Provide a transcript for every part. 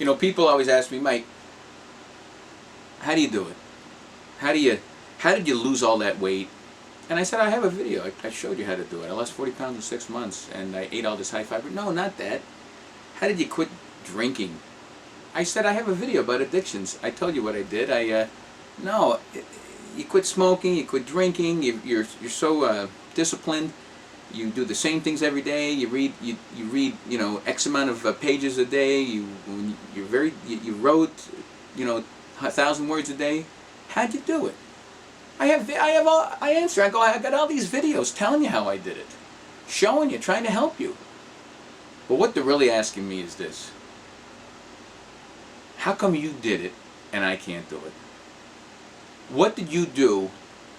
You know, people always ask me, Mike, how do you do it? How did you lose all that weight? And I said, I have a video. I showed you how to do it. I lost 40 pounds in 6 months, and I ate all this high fiber. No, not that. How did you quit drinking? I said, I have a video about addictions. I told you what I did. No, you quit smoking, you quit drinking, you're so disciplined. You do the same things every day. You read, you know, X amount of pages a day. You wrote, you know, 1,000 words a day. How'd you do it? I answer. I got all these videos telling you how I did it, showing you, trying to help you. But what they're really asking me is this: how come you did it and I can't do it? What did you do?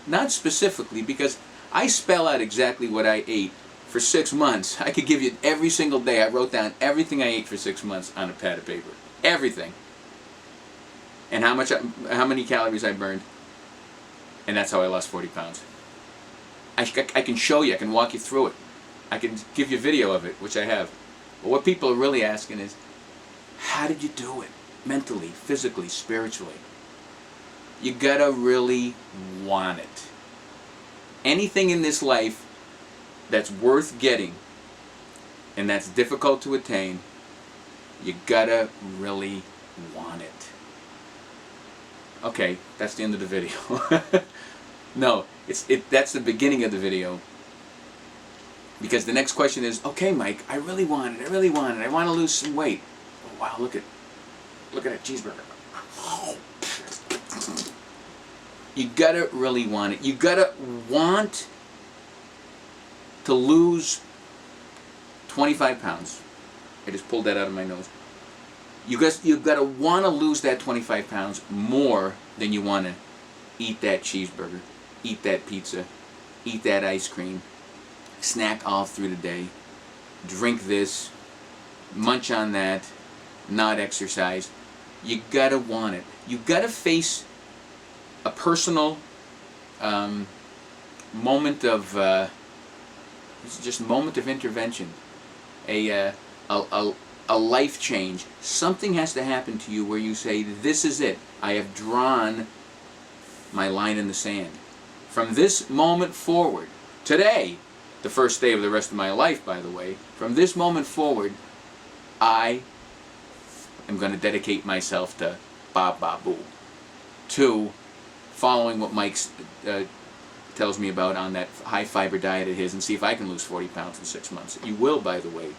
Not specifically, because I spell out exactly what I ate for 6 months. I could give you every single day. I wrote down everything I ate for 6 months on a pad of paper. Everything. And how many calories I burned. And that's how I lost 40 pounds. I can show you. I can walk you through it. I can give you a video of it, which I have. But what people are really asking is, how did you do it? Mentally, physically, spiritually. You gotta really want it. Anything in this life that's worth getting and that's difficult to attain, you gotta really want it. Okay, that's the end of the video. No, that's the beginning of the video. Because the next question is, okay, Mike, I really want it. I want to lose some weight. Oh, wow, look at that cheeseburger. Oh. You gotta really want it. You gotta want to lose 25 pounds. I just pulled that out of my nose. You've got to want to lose that 25 pounds more than you want to eat that cheeseburger, eat that pizza, eat that ice cream, snack all through the day, drink this, munch on that, not exercise. You got to want it. You got to face a personal moment of moment of intervention, a life change. Something has to happen to you where you say, this is it. I have drawn my line in the sand. From this moment forward, today, the first day of the rest of my life, by the way, from this moment forward, I am going to dedicate myself to Ba Ba Boo, to following what Mike tells me about on that high fiber diet of his, and see if I can lose 40 pounds in 6 months. You will, by the way.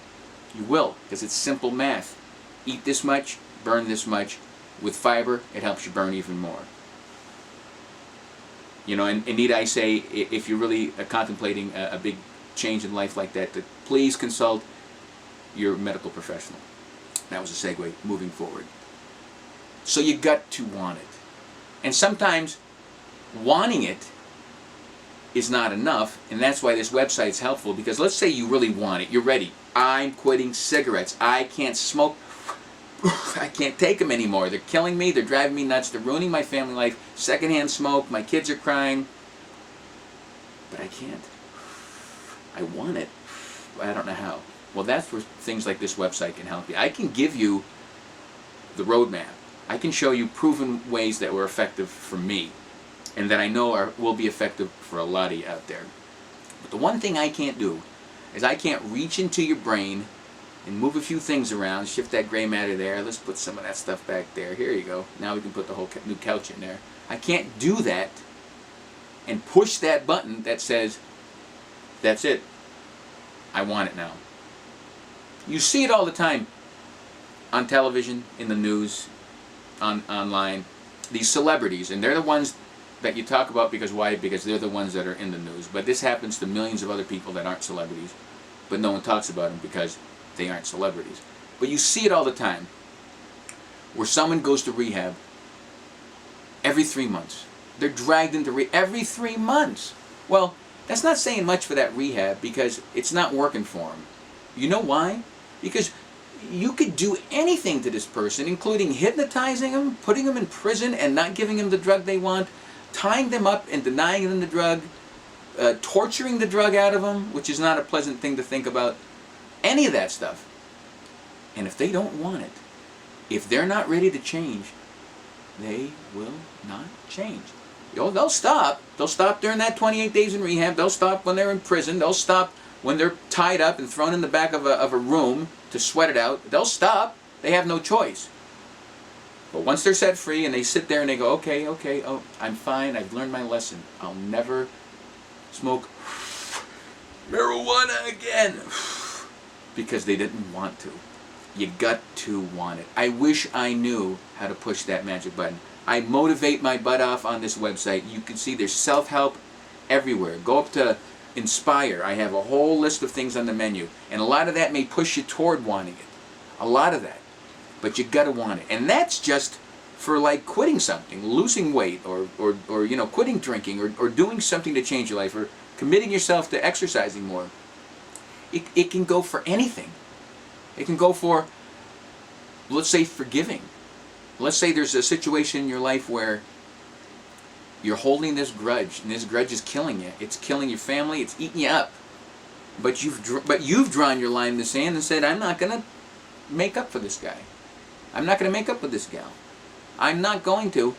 You will, because it's simple math. Eat this much, burn this much. With fiber, it helps you burn even more. You know, and need I say, if you're really contemplating a big change in life like that, to please consult your medical professional. That was a segue moving forward. So you got to want it. And sometimes wanting it is not enough, and that's why this website's helpful, because let's say you really want it. You're ready. I'm quitting cigarettes. I can't smoke. I can't take them anymore. They're killing me. They're driving me nuts. They're ruining my family life. Secondhand smoke. My kids are crying. But I can't. I want it. I don't know how. Well, that's where things like this website can help you. I can give you the roadmap. I can show you proven ways that were effective for me, and that I know will be effective for a lot of you out there. But the one thing I can't do is I can't reach into your brain and move a few things around, shift that gray matter there, let's put some of that stuff back there, here you go, now we can put the whole new couch in there. I can't do that and push that button that says, that's it, I want it now. You see it all the time on television, in the news, online, these celebrities, and they're the ones that you talk about because why? Because they're the ones that are in the news. But this happens to millions of other people that aren't celebrities, but no one talks about them because they aren't celebrities. But you see it all the time, where someone goes to rehab every 3 months. They're dragged into every 3 months. Well, that's not saying much for that rehab, because it's not working for them. You know why? Because you could do anything to this person, including hypnotizing them, putting them in prison and not giving them the drug they want, tying them up and denying them the drug, torturing the drug out of them, which is not a pleasant thing to think about, any of that stuff. And if they don't want it, If they're not ready to change, they will not change. They'll stop. They'll stop during that 28 days in rehab. They'll stop when they're in prison. They'll stop when they're tied up and thrown in the back of a room to sweat it out. They'll stop. They have no choice. But once they're set free and they sit there and they go, okay, oh, I'm fine. I've learned my lesson. I'll never smoke marijuana again. Because they didn't want to. You got to want it. I wish I knew how to push that magic button. I motivate my butt off on this website. You can see there's self-help everywhere. Go up to Inspire. I have a whole list of things on the menu. And a lot of that may push you toward wanting it. A lot of that. But you got to want it. And that's just for like quitting something, losing weight, or quitting drinking, or doing something to change your life, or committing yourself to exercising more. It can go for anything. It can go for, let's say, forgiving. Let's say there's a situation in your life where you're holding this grudge, and this grudge is killing you. It's killing your family. It's eating you up. But you've drawn your line in the sand and said, I'm not going to make up for this guy. I'm not going to make up with this gal. I'm not going to,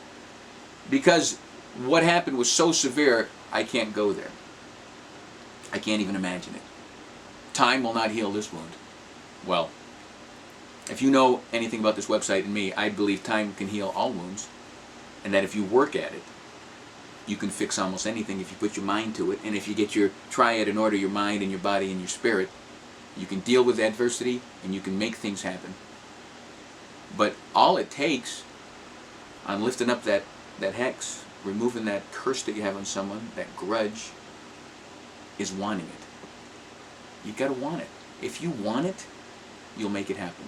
because what happened was so severe, I can't go there. I can't even imagine it. Time will not heal this wound. Well, if you know anything about this website and me, I believe time can heal all wounds, and that if you work at it, you can fix almost anything if you put your mind to it, and if you get your triad in order, your mind and your body and your spirit, you can deal with adversity and you can make things happen. But all it takes on lifting up that hex, removing that curse that you have on someone, that grudge, is wanting it. You got to want it. If you want it, you'll make it happen.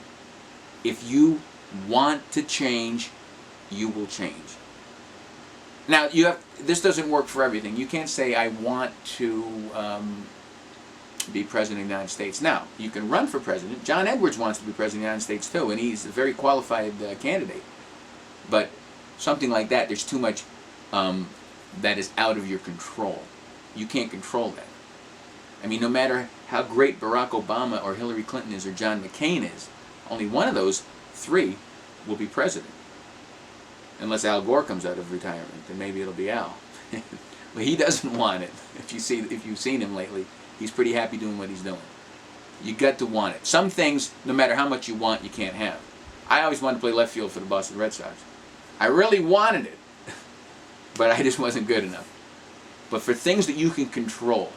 If you want to change, you will change. Now, this doesn't work for everything. You can't say, I want to be president of the United States. Now, you can run for president. John Edwards wants to be president of the United States too, and he's a very qualified candidate. But something like that, there's too much that is out of your control. You can't control that. I mean, no matter how great Barack Obama or Hillary Clinton is or John McCain is, only one of those three will be president. Unless Al Gore comes out of retirement, then maybe it'll be Al. But he doesn't want it. If you've seen him lately, he's pretty happy doing what he's doing. You got to want it. Some things, no matter how much you want, you can't have. I always wanted to play left field for the Boston Red Sox. I really wanted it, but I just wasn't good enough. But for things that you can control,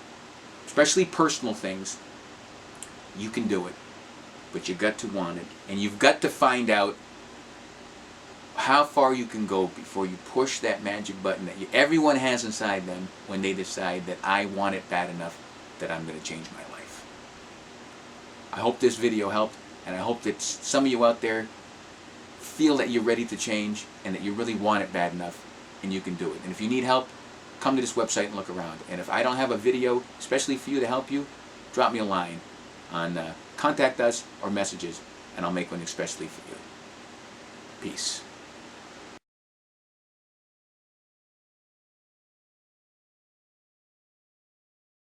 especially personal things, you can do it. But you got to want it. And you've got to find out how far you can go before you push that magic button that everyone has inside them when they decide that I want it bad enough that I'm going to change my life. I hope this video helped, and I hope that some of you out there feel that you're ready to change and that you really want it bad enough and you can do it. And if you need help, come to this website and look around. And if I don't have a video especially for you to help you, drop me a line on contact us or messages, and I'll make one especially for you. Peace.